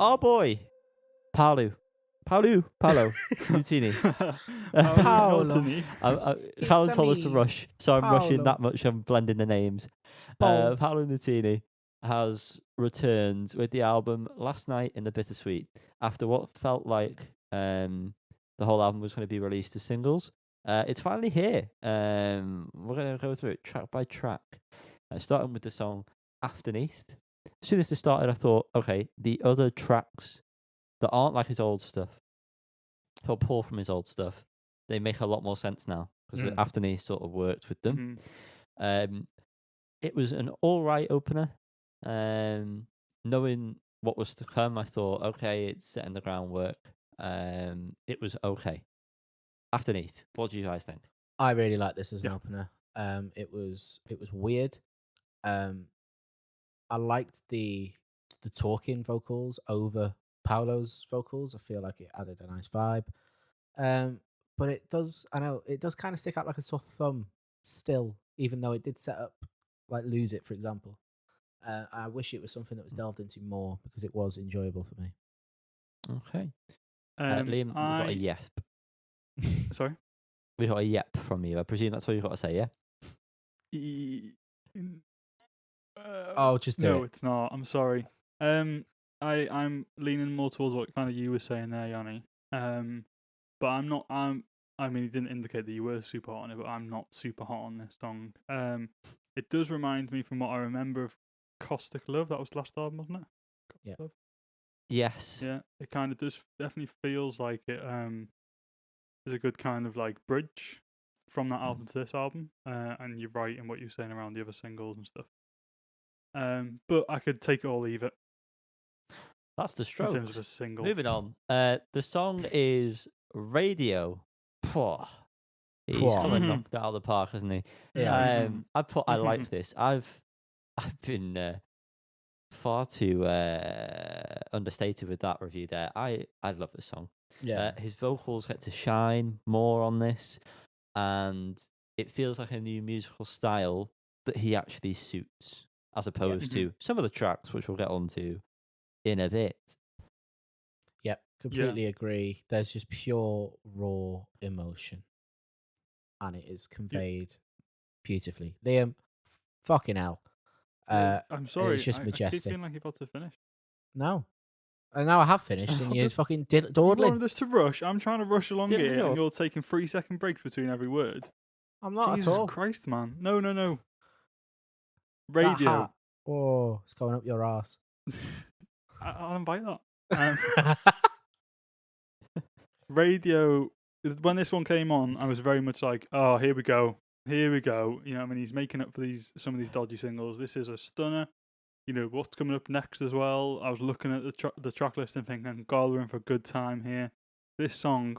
Oh boy, Paolo Nutini. Paolo Nutini. Callum told us to me, rush, so I'm rushing Paolo. that much. I'm blending the names. Paul. Paolo Nutini has returned with the album last night in the Bittersweet after what felt like the whole album was going to be released as singles. It's finally here. We're going to go through it track by track, starting with the song Afterneath. As soon as it started, I thought, okay, the other tracks that aren't like his old stuff, he'll pull from his old stuff. They make a lot more sense now because the Afterneath sort of worked with them. It was an all right opener. Knowing what was to come, I thought, okay, it's setting the groundwork. It was okay. Afterneath, what do you guys think? I really like this as an opener. It was weird. I liked the talking vocals over Paolo's vocals. I feel like it added a nice vibe. But it does kind of stick out like a sore thumb still, even though it did set up like Lose It, for example. I wish it was something that was delved into more because it was enjoyable for me. Okay. Liam, we got a yep. Sorry? We got a yep from you. I presume that's what you've got to say, yeah? Just do no, it. It's not. I'm sorry. I'm leaning more towards what kind of you were saying there, Yanni. But I'm not. I mean, you didn't indicate that you were super hot on it, but I'm not super hot on this song. It does remind me, from what I remember, of Caustic Love. That was the last album, wasn't it? Yeah. Love. Yes. Yeah. It kind of does. Definitely feels like it. Is a good kind of like bridge from that album to this album. And you're right in what you're saying around the other singles and stuff. But I could take it or leave it. That's the Strokes. In terms of a single. Moving on. The song is Radio. He's come and knocked it out of the park, hasn't he? Yeah. I like this. I've been far too understated with that review there. I love this song. Yeah. His vocals get to shine more on this, and it feels like a new musical style that he actually suits, as opposed to some of the tracks, which we'll get onto in a bit. Yep, completely agree. There's just pure raw emotion, and it is conveyed beautifully. Liam, fucking hell. I'm sorry. It's just majestic. I keep feeling like you're about to finish. No. And now I have finished, and you're fucking You dawdling. wanted us to rush. I'm trying to rush along here, and you're taking 3-second breaks between every word. I'm not Jesus at all. Christ, man. No. Radio. Oh, it's going up your ass. I'll invite that. Radio. When this one came on, I was very much like, oh, here we go. You know what I mean? He's making up for some of these dodgy singles. This is a stunner. You know, what's coming up next as well. I was looking at the track list and thinking, God, we're in for a good time here. This song,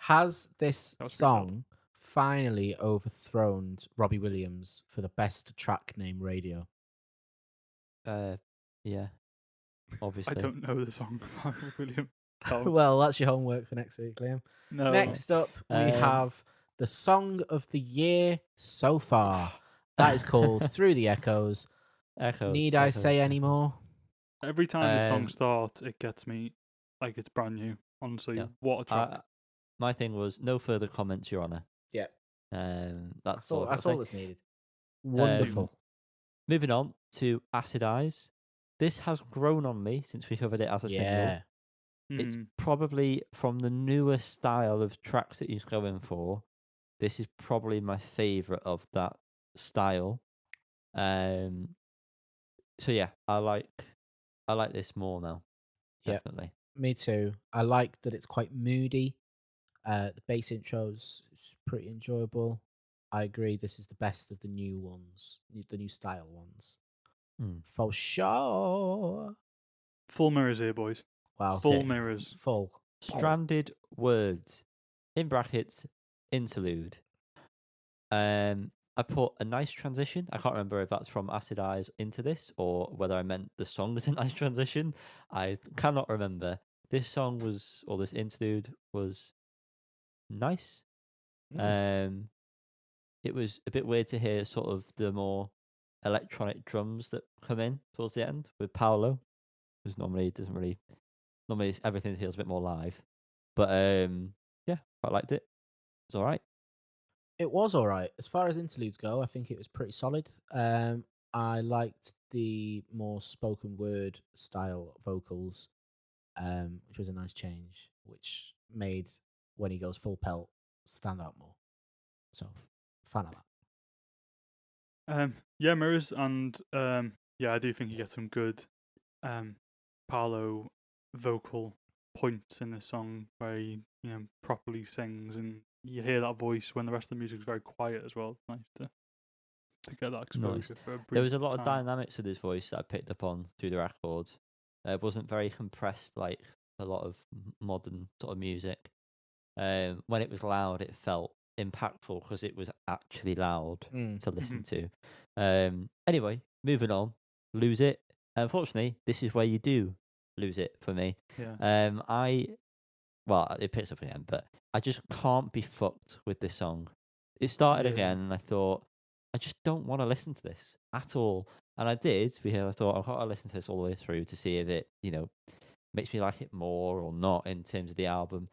has this song finally overthrown Robbie Williams for the best track name Radio? Yeah, obviously. I don't know the song by William. Well, that's your homework for next week, Liam. No. Next up, we have the song of the year so far. That is called Through the Echoes. Need I say any more? Every time the song starts, it gets me like it's brand new. Honestly, what a track. My thing was no further comments, Your Honour. Yeah. That's all that's needed. Wonderful. Moving on to Acid Eyes. This has grown on me since we covered it as a single. It's probably, from the newer style of tracks that he's going for, this is probably my favourite of that style. So yeah, I like this more now. Definitely. Yep, me too. I like that it's quite moody. The bass intros is pretty enjoyable. I agree. This is the best of the new ones, the new style ones. For sure. Full mirrors here, boys. Wow. Full mirrors. Full. Stranded words. In brackets, interlude. I put a nice transition. I can't remember if that's from Acid Eyes into this or whether I meant the song was a nice transition. I cannot remember. This song was, or this interlude was nice. It was a bit weird to hear sort of the more electronic drums that come in towards the end with Paolo, because normally everything feels a bit more live. But yeah, quite liked it. It's all right. It was all right. As far as interludes go, I think it was pretty solid. I liked the more spoken word style vocals, which was a nice change, which made when he goes full pelt stand out more. So, fan of that. Yeah, mirrors, and yeah, I do think you get some good Paolo vocal points in the song where he properly sings, and you hear that voice when the rest of the music's very quiet as well. It's nice to get that exposure for a brief There was a lot of time. dynamics with his voice that I picked up on through the record. It wasn't very compressed like a lot of modern sort of music. When it was loud, it felt impactful because it was actually loud to listen to. Anyway, moving on. Lose It. Unfortunately, this is where you do lose it for me. Yeah. Well, it picks up again, but I just can't be fucked with this song. It started Yeah. again, and I thought, I just don't want to listen to this at all. And I did, because I thought, I've got to listen to this all the way through to see if it, makes me like it more or not in terms of the album.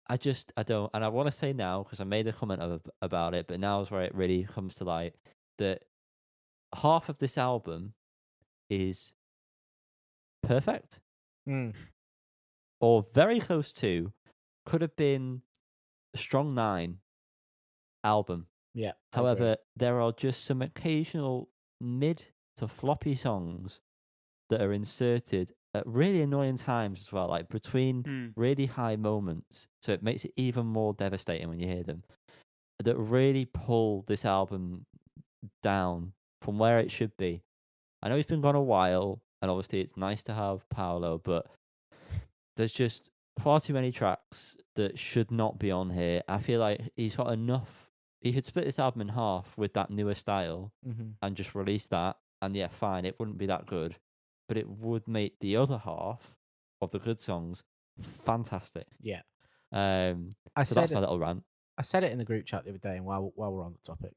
I don't, and I want to say now, because I made a comment about it, but now is where it really comes to light, that half of this album is perfect or very close to, could have been a strong 9 album. Yeah. However, there are just some occasional mid to floppy songs that are inserted at really annoying times as well, like between really high moments. So it makes it even more devastating when you hear them. That really pull this album down from where it should be. I know he's been gone a while, and obviously it's nice to have Paolo, but there's just far too many tracks that should not be on here. I feel like he's got enough. He could split this album in half with that newer style and just release that, and yeah, fine, it wouldn't be that good, but it would make the other half of the good songs fantastic. Yeah. So that's my little rant. I said it in the group chat the other day, and while we're on the topic,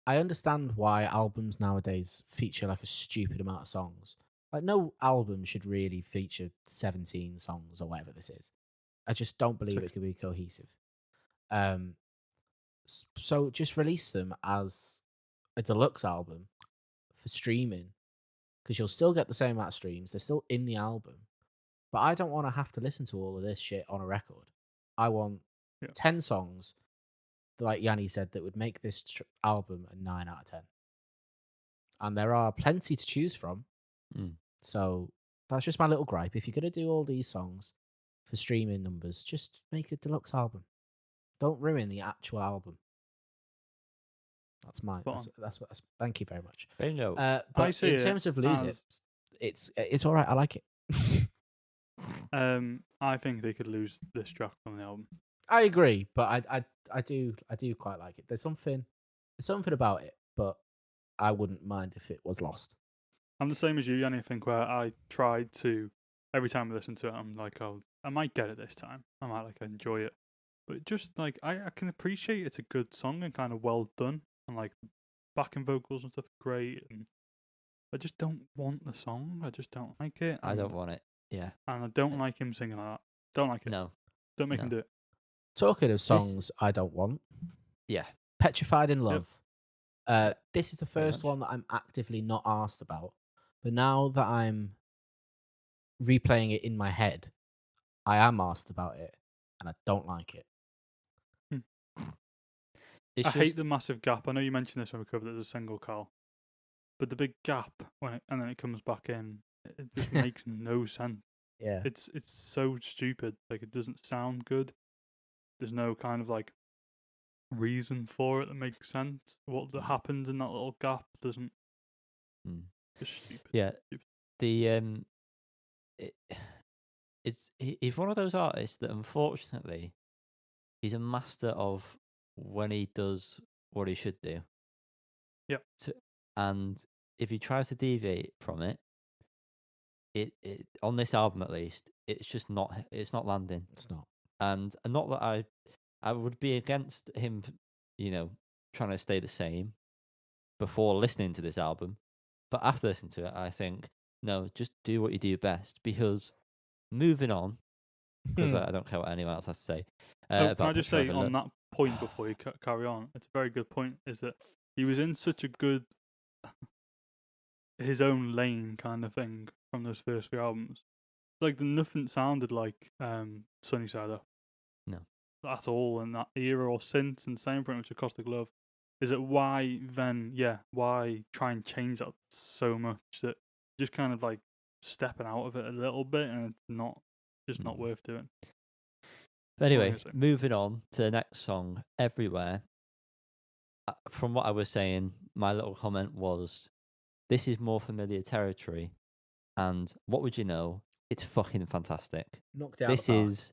I understand why albums nowadays feature like a stupid amount of songs. Like, no album should really feature 17 songs or whatever this is. I just don't believe it could be cohesive. So just release them as a deluxe album for streaming, because you'll still get the same amount of streams. They're still in the album. But I don't want to have to listen to all of this shit on a record. I want 10 songs, like Yanni said, that would make this album a 9 out of 10. And there are plenty to choose from. So that's just my little gripe. If you're going to do all these songs for streaming numbers, just make a deluxe album. Don't ruin the actual album. That's mine. That's thank you very much. Bingo. But in terms of Lose It, it's all right. I like it. I think they could lose this track on the album. I agree, but I do quite like it. There's something about it, but I wouldn't mind if it was lost. I'm the same as you, Yanni. I think where I tried to, every time I listen to it, I'm like, oh, I might get it this time. I might enjoy it, but just like I can appreciate it's a good song and kind of well done, and like backing vocals and stuff are great, and I just don't want the song. I just don't like it. I don't want it. Yeah. And I don't like him singing like that. Don't like it. No. Don't make him do it. Talking of songs I don't want. Yeah. Petrified in Love. Yep. This is the first one that I'm actively not asked about. But now that I'm replaying it in my head, I am asked about it, and I don't like it. I hate the massive gap. I know you mentioned this when we covered it as a single, Carl. But the big gap and then it comes back in, it just makes no sense. Yeah. It's so stupid. Like, it doesn't sound good. There's no kind of like reason for it that makes sense. What that happens in that little gap doesn't. Just stupid. Yeah. Stupid. He's one of those artists that unfortunately he's a master of when he does what he should do. Yep. And if he tries to deviate from it, it on this album at least, it's just not. It's not landing. It's not. And not that I would be against him, trying to stay the same. before listening to this album, but after listening to it, I think no, just do what you do best. Because moving on, because I don't care what anyone else has to say Can about I just Petrified say on that point before you carry on? It's a very good point. Is that he was in such a good his own lane kind of thing from those first 3 albums. Like nothing sounded like Sunny Side Up. No. At all in that era or since, and same pretty much across the globe. Is it why then? Yeah, why try and change that so much that just kind of like stepping out of it a little bit, and it's not worth doing. But anyway, moving on to the next song, Everywhere. From what I was saying, my little comment was, this is more familiar territory, and what would you know? It's fucking fantastic. Knocked it out This of the park. is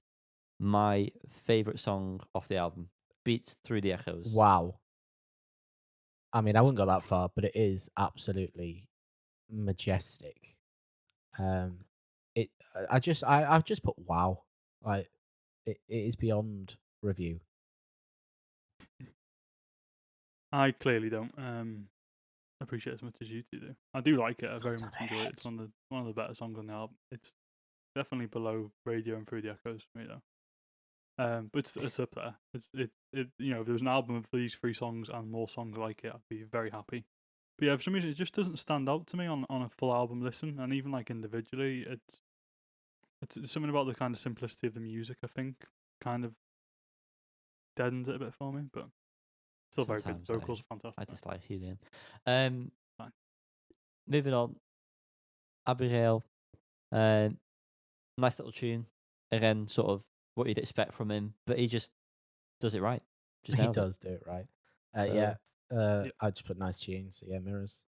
my favourite song off the album. Beats Through the Echoes. Wow. I mean, I wouldn't go that far, but it is absolutely majestic. I've just put wow. Like it is beyond review. I clearly don't appreciate it as much as you two do. I do like it. I very much enjoy it. It's one of the better songs on the album. It's definitely below Radio and Through the Echoes for me though. But it's up there. It you know, if there was an album of these 3 songs and more songs like it, I'd be very happy. But yeah, for some reason it just doesn't stand out to me on a full album listen, and even like individually, it's something about the kind of simplicity of the music, I think, kind of deadens it a bit for me, but still very good. The vocals are fantastic. I just like Helium. Moving on, Abigail. Nice little tune. Again, sort of what you'd expect from him, but he just does it right. He does do it right. So, I just put nice tune. So yeah, Mirrors.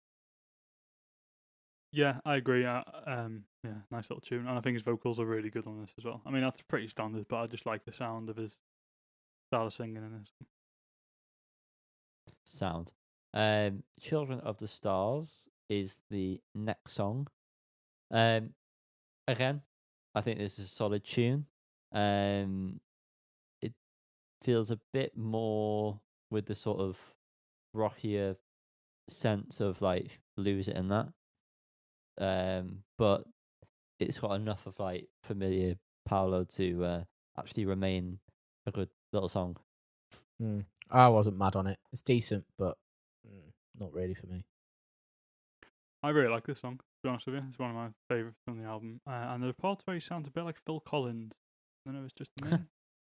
Yeah, I agree. Yeah, nice little tune, and I think his vocals are really good on this as well. I mean, that's pretty standard, but I just like the sound of his style of singing in this. Sound. Children of the Stars is the next song. Again, I think this is a solid tune. It feels a bit more with the sort of rockier sense of like Lose It and that. But it's got enough of like familiar Paolo to actually remain a good little song. I wasn't mad on it. It's decent, but not really for me. I really like this song, to be honest with you. It's one of my favourites from the album. And there are parts where he sounds a bit like Phil Collins. I don't know, it's just me. For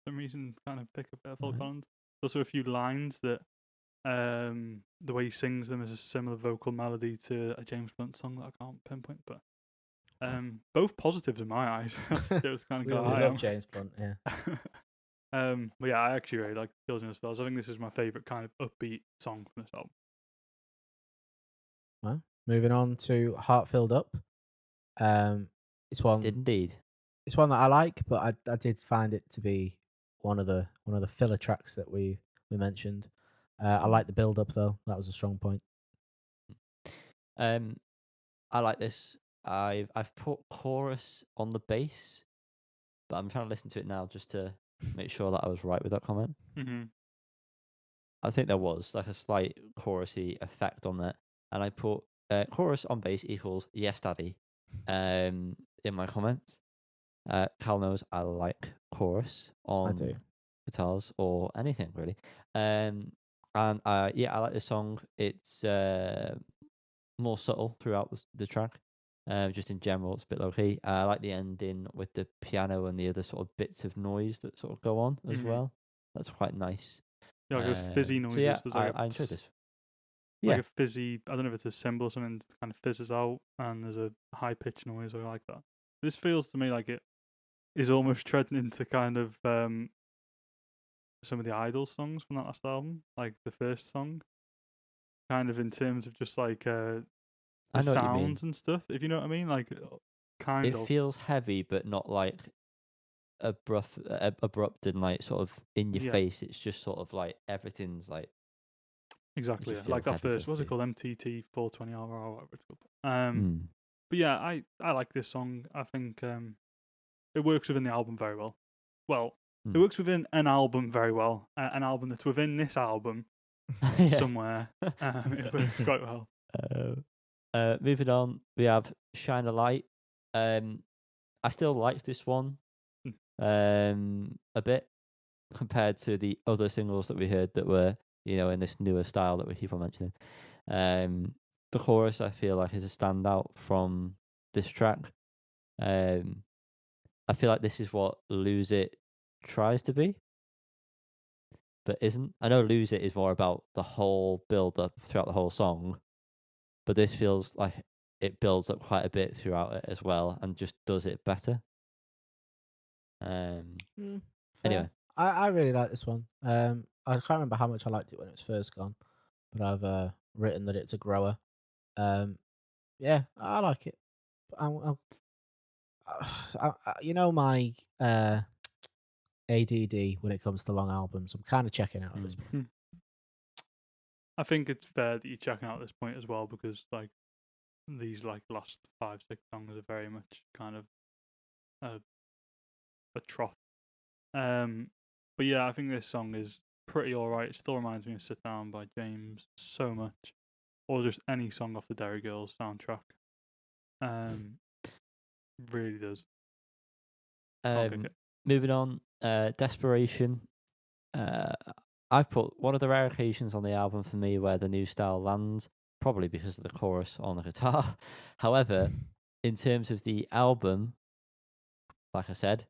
some reason, kind of pick up a bit of Phil Collins. Also, a few lines that the way he sings them is a similar vocal melody to a James Blunt song that I can't pinpoint, but both positives in my eyes. Just kind of We love James Blunt, yeah. But yeah, I actually really like Children of the Stars. I think this is my favourite kind of upbeat song from this album. Well, moving on to Heart Filled Up. It's one Indeed. It's one that I like, but I did find it to be one of the filler tracks that we mentioned. I like the build up though. That was a strong point. I like this. I've put chorus on the bass, but I'm trying to listen to it now just to make sure that I was right with that comment. Mm-hmm. I think there was like a slight chorusy effect on that, and I put chorus on bass equals yes, daddy. In my comments, Cal knows I like chorus on guitars or anything really. And I like this song. It's more subtle throughout the track. Just in general, it's a bit low key. I like the ending with the piano and the other sort of bits of noise that sort of go on as well. That's quite nice. Yeah, like those fizzy noises. So yeah, I enjoyed this. Like a fizzy, I don't know if it's a cymbal or something that kind of fizzes out and there's a high pitched noise or like that. This feels to me like it is almost treading into kind of some of the Idol songs from that last album, like the first song. Kind of in terms of just like the sounds and stuff, if you know what I mean. Like it feels heavy, but not like abrupt and like sort of in your face. It's just sort of like everything's like exactly like that first. What's it called? MTT 420R or whatever it's called. But yeah, I like this song. I think it works within the album very well. Well, it works within an album very well. An album that's within this album Yeah. somewhere. It works quite well. Moving on, we have Shine a Light. I still like this one a bit compared to the other singles that we heard that were, in this newer style that we keep on mentioning. The chorus, I feel like, is a standout from this track. I feel like this is what Lose It tries to be, but isn't. I know Lose It is more about the whole build up throughout the whole song, but this feels like it builds up quite a bit throughout it as well and just does it better. Fair. Anyway, I really like this one. I can't remember how much I liked it when it was first gone, but I've written that it's a grower. Yeah, I like it. My ADD when it comes to long albums. I'm kind of checking out at this point. I think it's fair that you're checking out at this point as well, because like these last 5-6 songs are very much kind of a trough. But yeah, I think this song is pretty alright. It still reminds me of Sit Down by James so much, or just any song off the Derry Girls soundtrack. Really does. I'll pick it. Moving on, Desperation. I've put one of the rare occasions on the album for me where the new style lands, probably because of the chorus on the guitar. However, in terms of the album, like I said,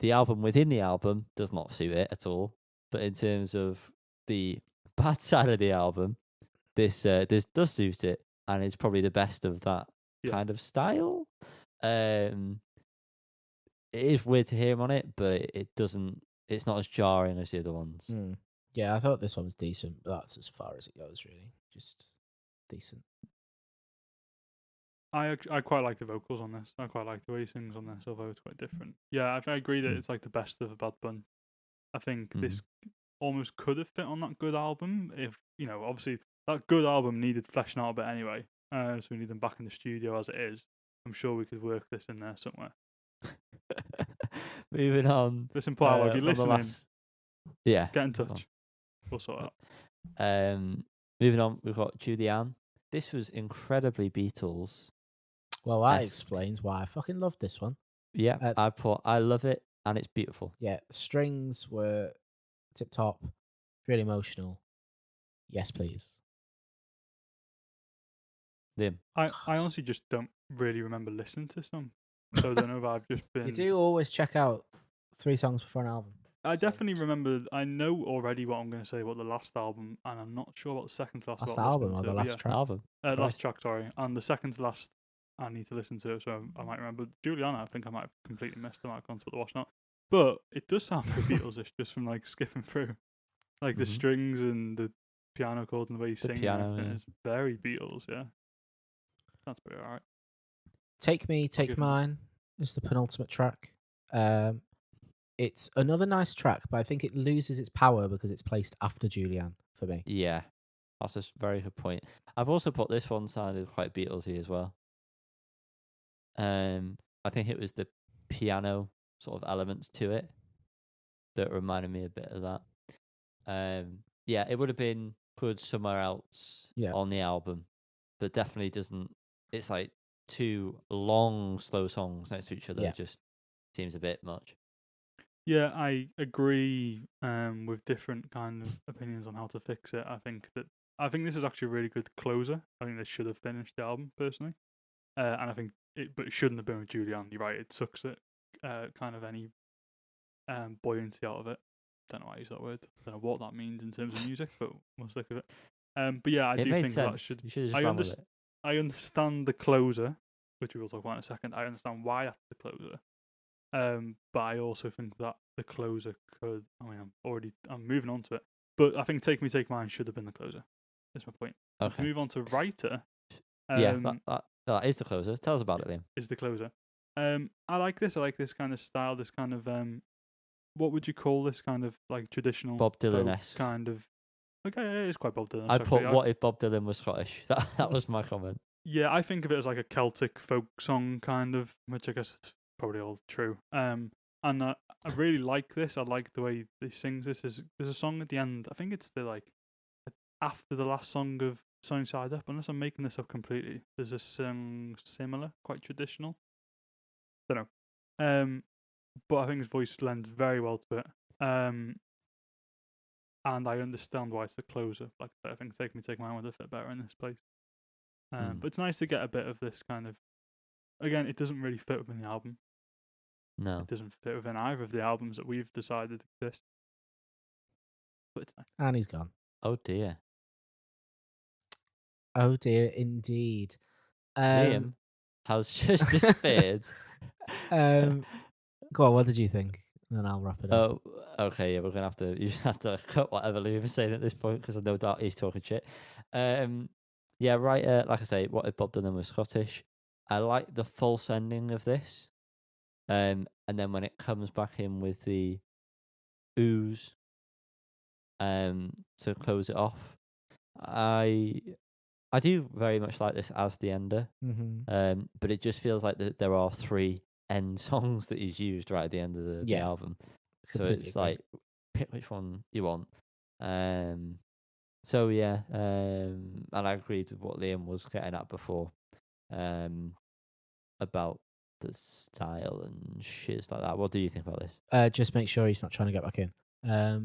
the album within the album does not suit it at all. But in terms of the bad side of the album, this does suit it, and it's probably the best of that kind of style. It is weird to hear him on it, but it doesn't. It's not as jarring as the other ones. Yeah, I thought this one was decent, but that's as far as it goes, really. Just decent. I quite like the vocals on this. I quite like the way he sings on this, although it's quite different. Yeah, I agree that it's like the best of a bad bunch. I think this almost could have fit on that good album if, obviously that good album needed fleshing out a bit anyway. So we need them back in the studio as it is. I'm sure we could work this in there somewhere. Moving on. Listen, Paolo, if you're listening, get in touch. We'll sort it out. Moving on, we've got Julianne. This was incredibly Beatles. Well, that explains why I fucking loved this one. Yeah, I love it, and it's beautiful. Yeah, strings were tip top, really emotional. Yes, please. Liam. I honestly just don't really remember listening to this song, so I don't know if I've just been. You do always check out 3 songs before an album. I definitely remember. I know already what I'm going to say about the last album, and I'm not sure what the second to last. Last album or the last track? Album. Last track, sorry, and the second to last. I need to listen to it, so I might remember. Juliana, I think I might have completely missed. I might have gone to put the wash not. But it does sound very Beatles-ish, just from skipping through, the strings and the piano chords and the way he's singing. Piano, It's very Beatles, yeah. That's pretty alright. Take Me, Take Mine is the penultimate track. It's another nice track, but I think it loses its power because it's placed after Julianne for me. Yeah, that's a very good point. I've also put this one sounded quite Beatlesy as well. I think it was the piano sort of elements to it that reminded me a bit of that. Yeah, it would have been good somewhere else on the album, but definitely doesn't. It's like 2 long, slow songs next to each other. It just seems a bit much. Yeah, I agree with different kind of opinions on how to fix it. I think this is actually a really good closer. I think they should have finished the album personally, and I think but it shouldn't have been with Julianne. You're right; it sucks it kind of any buoyancy out of it. Don't know why I use that word. Don't know what that means in terms of music, but we'll stick with it. But yeah, I do think that should. You should have just I understand the closer, which we will talk about in a second. I understand why that's the closer. But I also think that the closer could. I mean, I'm moving on to it. But I think Take Me, Take Mine should have been the closer. That's my point. Okay. To move on to Writer. That is the closer. Tell us about it, Liam. Is the closer. I like this. I like this kind of style. This kind of what would you call this kind of traditional Bob Dylan-esque kind of? Okay, it's quite Bob Dylan. I put what if Bob Dylan was Scottish? That was my comment. Yeah, I think of it as like a Celtic folk song kind of, which I guess is probably all true. And I really like this. I like the way he sings this. There's a song at the end. I think it's the after the last song of Sunny Side Up, unless I'm making this up completely. There's a song similar, quite traditional. Don't know. But I think his voice lends very well to it. And I understand why it's the closer. Like I think Take Me, Take Mine would have fit better in this place. But it's nice to get a bit of this kind of. Again, it doesn't really fit within the album. No. It doesn't fit within either of the albums that we've decided exist. But it's nice. And he's gone. Oh dear. Oh dear, indeed. Liam has just disappeared. Go on, what did you think? And then I'll wrap it up. Oh, okay. Yeah, we're gonna have to. You just have to cut whatever Liam is saying at this point because I know that he's talking shit. Yeah, right. Like I say, what if Bob Dylan was Scottish? I like the false ending of this. And then when it comes back in with the ooze, to close it off, I do very much like this as the ender. Mm-hmm. But it just feels like there are 3 end songs that he's used right at the end of the album. So it's agree. like pick which one you want. So yeah, and I agreed with what Liam was getting at before, about the style and shit like that. What do you think about this? Just make sure he's not trying to get back in.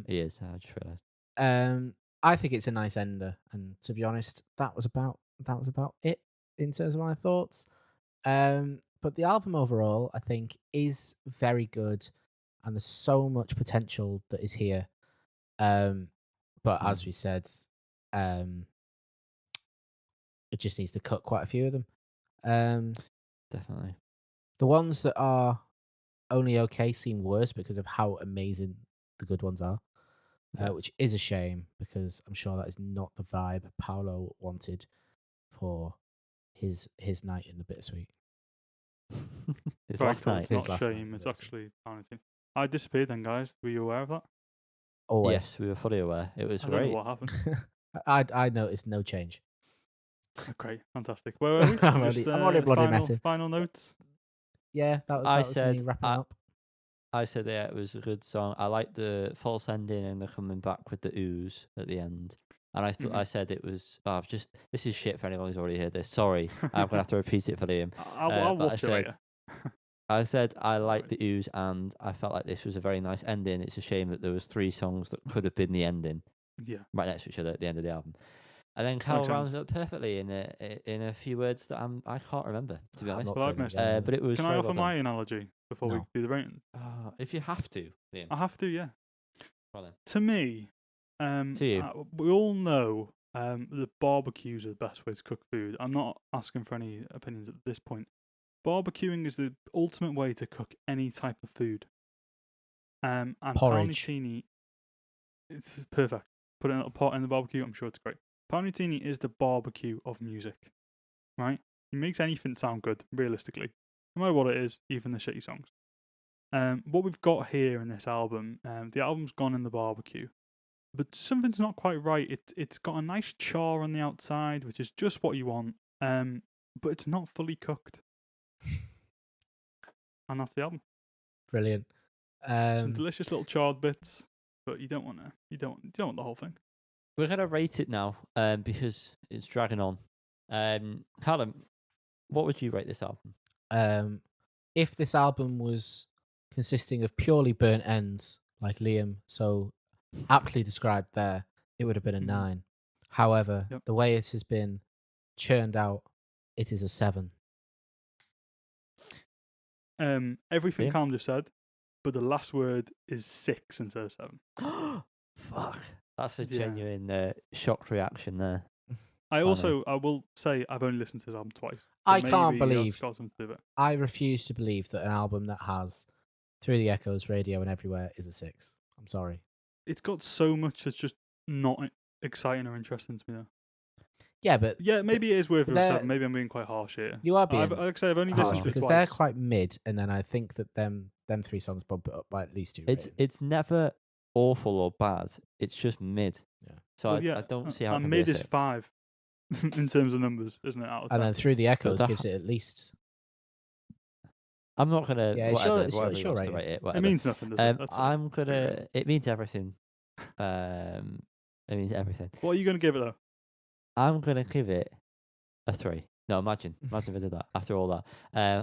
He is. I just realised. I think it's a nice ender, and to be honest, that was about it in terms of my thoughts. But the album overall, I think, is very good, and there's so much potential that is here. But as we said, it just needs to cut quite a few of them. Definitely. The ones that are only okay seem worse because of how amazing the good ones are. Which is a shame because I'm sure that is not the vibe Paolo wanted for his night in the Bittersweet. His Very last cool. night. It's His not last a night, shame. It's yes. actually parenting. I disappeared then, guys. Were you aware of that? Always. Yes, we were fully aware. It was I don't know great. what happened. I noticed no change. Great, fantastic. Where were we? I'm already bloody messing. Final notes. Yeah, that I was me said- wrapping up. I said yeah, it was a good song. I like the false ending and the coming back with the ooze at the end. And I said it was. Oh, this is shit for anyone who's already heard this. Sorry, I'm gonna have to repeat it for Liam. I'll but watch it later. I said I liked the ooze, and I felt like this was a very nice ending. It's a shame that there was 3 songs that could have been the ending Yeah. right next to each other at the end of the album. And then Carl Makes rounds sense. it up perfectly in a few words that I can't remember, to be I'm honest. not Well, I've saying missed anything. But it was. Can I very offer well my done. analogy before we No. do the ratings? If you have to, Liam. I have to, yeah. Well then. To me, To you. we all know that barbecues are the best way to cook food. I'm not asking for any opinions at this point. Barbecuing is the ultimate way to cook any type of food. And Paolo Porridge. Nutini, it's perfect. Put it in a pot in the barbecue. I'm sure it's great. Paolo Nutini is the barbecue of music, right? He makes anything sound good, realistically, no matter what it is, even the shitty songs. What we've got here in this album, the album's gone in the barbecue, but something's not quite right. It's got a nice char on the outside, which is just what you want, but it's not fully cooked, and that's the album. Brilliant. Some delicious little charred bits, but you don't want the whole thing. We're gonna rate it now, because it's dragging on. Callum, what would you rate this album? If this album was consisting of purely burnt ends, like Liam so aptly described there, it would have been a 9. However, Yep. the way it has been churned out, it is a 7. Everything Yeah. Callum just said, but the last word is 6 instead of 7. Fuck. That's a Yeah. genuine shocked reaction there. I will say I've only listened to this album twice. I but can't maybe believe- that's got something to do with it. I refuse to believe that an album that has Through the Echoes, Radio and Everywhere is a 6. I'm sorry. It's got so much that's just not exciting or interesting to me though. Yeah, but Yeah, maybe it is worth a they're- 7. Maybe I'm being quite harsh here. you are being Like I say, I've only harsh listened to it because twice. they're quite mid, and then I think that them 3 songs bump it up by at least 2 ratings. It's never awful or bad. It's just mid. Yeah. So Well, I don't see how it and can be a mid is 6. 5 in terms of numbers, isn't it? Out of 10. And then Through the Echoes that- gives it at least. I'm not gonna. Yeah, it's whatever, it's whatever it's he your wants to rating. rate it. it Whatever. means nothing, does it? That's I'm it. gonna. It means everything. It means everything. What are you going to give it though? I'm gonna give it a 3. No, imagine if I did that after all that.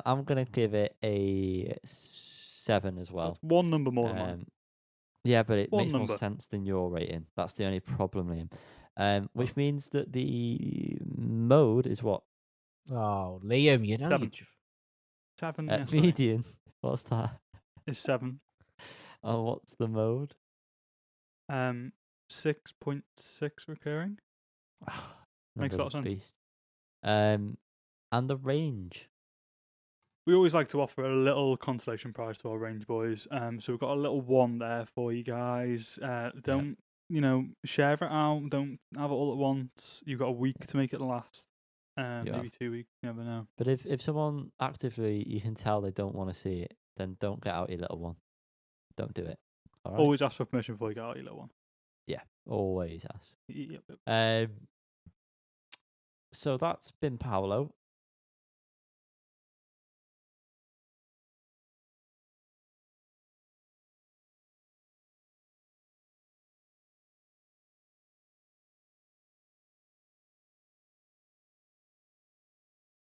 I'm gonna give it a 7 as well. That's one number more than mine. Yeah, but it One makes number. more sense than your rating. That's the only problem, Liam. Which means that the mode is what? Oh, Liam, you know 7. you. 7. Yes, mate. Median. What's that? Is 7. Oh, what's the mode? 6.6 recurring. Makes a lot of sense. Beast. And the range. We always like to offer a little consolation prize to our range boys. So we've got a little one there for you guys. Don't share it out. Don't have it all at once. You've got a week to make it last. Maybe 2 weeks. You never know. But if someone actively, you can tell they don't want to see it, then don't get out your little one. Don't do it. All right? Always ask for permission before you get out your little one. Yeah, always ask. Yep. So that's been Paolo.